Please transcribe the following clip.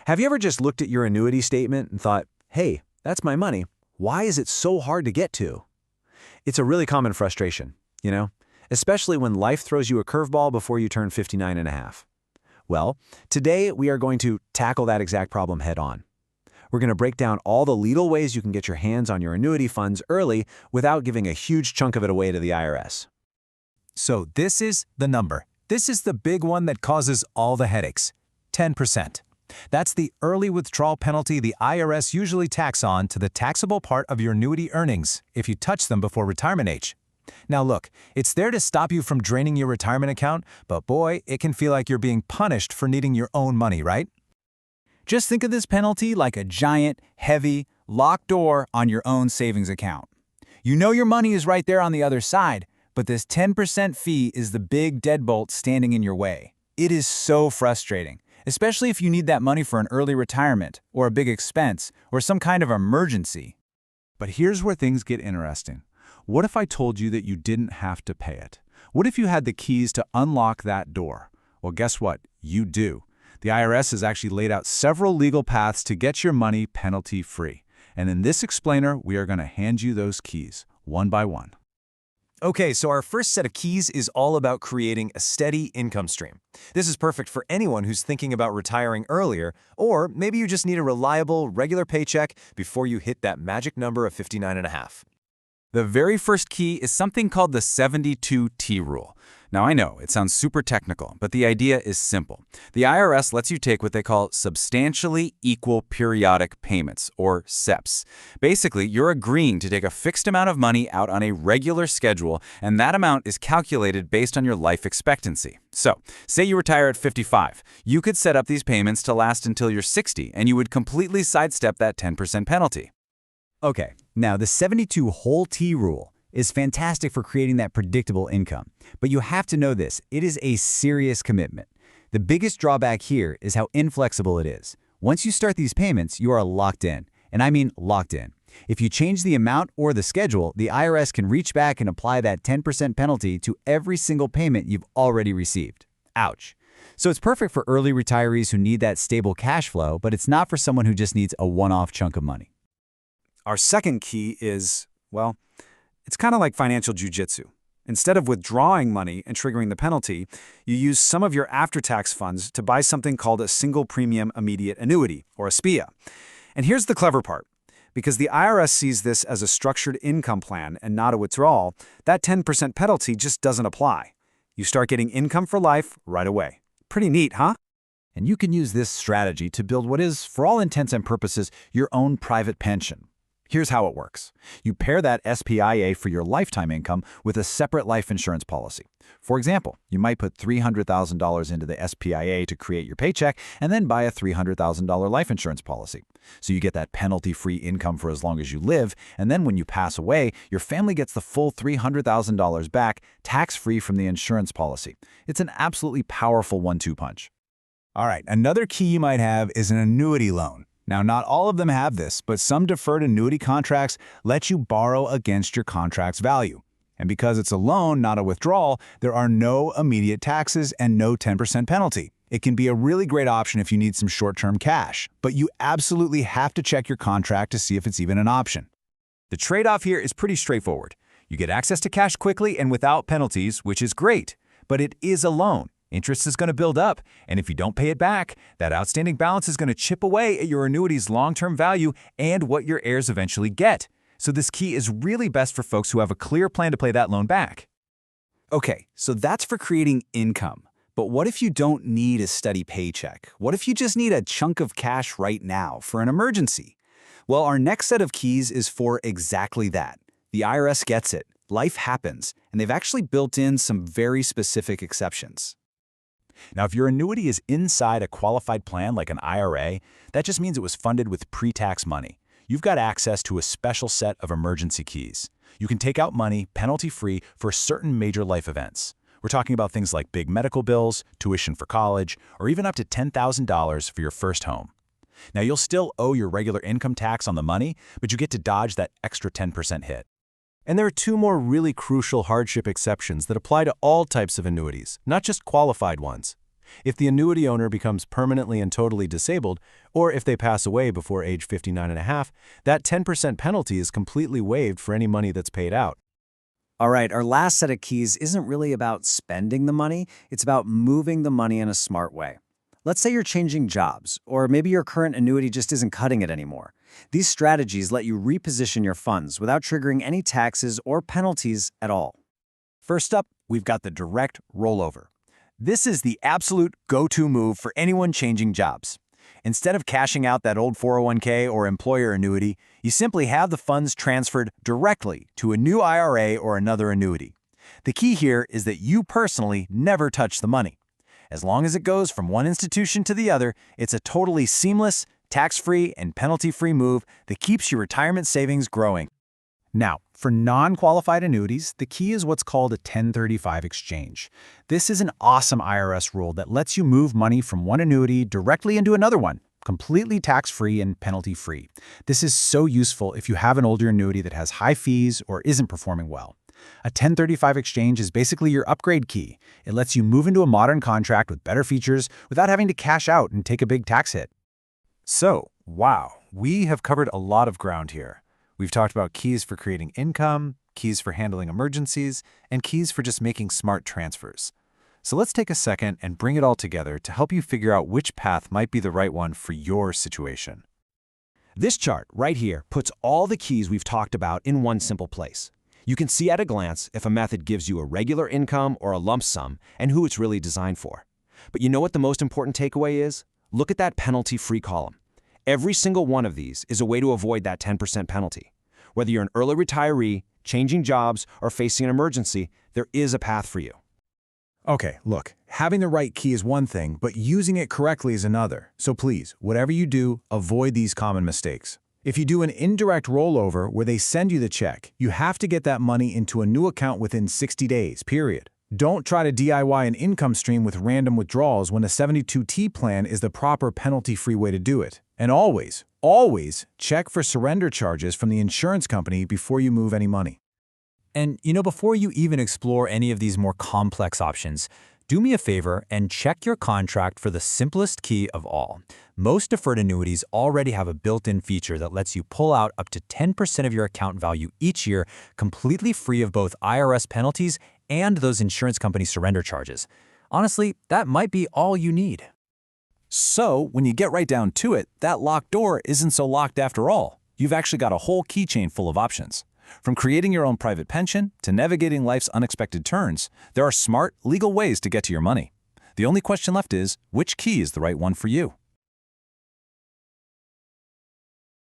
Have you ever just looked at your annuity statement and thought, hey, that's my money. Why is it so hard to get to? It's a really common frustration, especially when life throws you a curveball before you turn 59 and a half. Well, today we are going to tackle that exact problem head on. We're going to break down all the legal ways you can get your hands on your annuity funds early without giving a huge chunk of it away to the IRS. So this is the number. This is the big one that causes all the headaches. 10%. That's the early withdrawal penalty the IRS usually tacks on to the taxable part of your annuity earnings if you touch them before retirement age. Now look, it's there to stop you from draining your retirement account, but boy, it can feel like you're being punished for needing your own money, right? Just think of this penalty like a giant, heavy, locked door on your own savings account. You know your money is right there on the other side, but this 10% fee is the big deadbolt standing in your way. It is so frustrating, especially if you need that money for an early retirement, or a big expense, or some kind of emergency. But here's where things get interesting. What if I told you that you didn't have to pay it? What if you had the keys to unlock that door? Well, guess what? You do. The IRS has actually laid out several legal paths to get your money penalty-free. And in this explainer, we are going to hand you those keys, one by one. Okay, so our first set of keys is all about creating a steady income stream. This is perfect for anyone who's thinking about retiring earlier, or maybe you just need a reliable, regular paycheck before you hit that magic number of 59 and a half. The very first key is something called the 72T rule. Now I know, it sounds super technical, but the idea is simple. The IRS lets you take what they call substantially equal periodic payments, or SEPPs. Basically, you're agreeing to take a fixed amount of money out on a regular schedule, and that amount is calculated based on your life expectancy. So, say you retire at 55. You could set up these payments to last until you're 60, and you would completely sidestep that 10% penalty. Okay, now the 72 whole T rule is fantastic for creating that predictable income. But you have to know this, it is a serious commitment. The biggest drawback here is how inflexible it is. Once you start these payments, you are locked in. And I mean locked in. If you change the amount or the schedule, the IRS can reach back and apply that 10% penalty to every single payment you've already received. Ouch. So it's perfect for early retirees who need that stable cash flow, but it's not for someone who just needs a one-off chunk of money. Our second key is, well, it's kind of like financial jujitsu. Instead of withdrawing money and triggering the penalty, you use some of your after-tax funds to buy something called a single premium immediate annuity, or a SPIA. And here's the clever part. Because the IRS sees this as a structured income plan and not a withdrawal, that 10% penalty just doesn't apply. You start getting income for life right away. Pretty neat, huh? And you can use this strategy to build what is, for all intents and purposes, your own private pension. Here's how it works. You pair that SPIA for your lifetime income with a separate life insurance policy. For example, you might put $300,000 into the SPIA to create your paycheck and then buy a $300,000 life insurance policy. So you get that penalty-free income for as long as you live, and then when you pass away, your family gets the full $300,000 back, tax-free from the insurance policy. It's an absolutely powerful one-two punch. All right, another key you might have is an annuity loan. Now, not all of them have this, but some deferred annuity contracts let you borrow against your contract's value. And because it's a loan, not a withdrawal, there are no immediate taxes and no 10% penalty. It can be a really great option if you need some short-term cash, but you absolutely have to check your contract to see if it's even an option. The trade-off here is pretty straightforward. You get access to cash quickly and without penalties, which is great, but it is a loan. Interest is going to build up, and if you don't pay it back, that outstanding balance is going to chip away at your annuity's long-term value and what your heirs eventually get. So this key is really best for folks who have a clear plan to pay that loan back. Okay, so that's for creating income. But what if you don't need a steady paycheck? What if you just need a chunk of cash right now for an emergency? Well, our next set of keys is for exactly that. The IRS gets it. Life happens, and they've actually built in some very specific exceptions. Now, if your annuity is inside a qualified plan like an IRA, that just means it was funded with pre-tax money. You've got access to a special set of emergency keys. You can take out money penalty-free for certain major life events. We're talking about things like big medical bills, tuition for college, or even up to $10,000 for your first home. Now, you'll still owe your regular income tax on the money, but you get to dodge that extra 10% hit. And there are two more really crucial hardship exceptions that apply to all types of annuities, not just qualified ones. If the annuity owner becomes permanently and totally disabled, or if they pass away before age 59 and a half, that 10% penalty is completely waived for any money that's paid out. All right, our last set of keys isn't really about spending the money, it's about moving the money in a smart way. Let's say you're changing jobs, or maybe your current annuity just isn't cutting it anymore. These strategies let you reposition your funds without triggering any taxes or penalties at all. First up, we've got the direct rollover. This is the absolute go-to move for anyone changing jobs. Instead of cashing out that old 401k or employer annuity, you simply have the funds transferred directly to a new IRA or another annuity. The key here is that you personally never touch the money. As long as it goes from one institution to the other, it's a totally seamless, tax-free, and penalty-free move that keeps your retirement savings growing. Now, for non-qualified annuities, the key is what's called a 1035 exchange. This is an awesome IRS rule that lets you move money from one annuity directly into another one, completely tax-free and penalty-free. This is so useful if you have an older annuity that has high fees or isn't performing well. A 1035 exchange is basically your upgrade key. It lets you move into a modern contract with better features without having to cash out and take a big tax hit. So, wow, we have covered a lot of ground here. We've talked about keys for creating income, keys for handling emergencies, and keys for just making smart transfers. So let's take a second and bring it all together to help you figure out which path might be the right one for your situation. This chart right here puts all the keys we've talked about in one simple place. You can see at a glance if a method gives you a regular income or a lump sum and who it's really designed for. But you know what the most important takeaway is? Look at that penalty-free column. Every single one of these is a way to avoid that 10% penalty. Whether you're an early retiree, changing jobs, or facing an emergency, there is a path for you. Okay, look, having the right key is one thing, but using it correctly is another. So please, whatever you do, avoid these common mistakes. If you do an indirect rollover where they send you the check, you have to get that money into a new account within 60 days, period. Don't try to DIY an income stream with random withdrawals when a 72T plan is the proper penalty-free way to do it. And always, always check for surrender charges from the insurance company before you move any money. And, before you even explore any of these more complex options, do me a favor and check your contract for the simplest key of all. Most deferred annuities already have a built-in feature that lets you pull out up to 10% of your account value each year, completely free of both IRS penalties and those insurance company surrender charges. Honestly, that might be all you need. So, when you get right down to it, that locked door isn't so locked after all. You've actually got a whole keychain full of options. From creating your own private pension to navigating life's unexpected turns, there are smart, legal ways to get to your money. The only question left is, which key is the right one for you?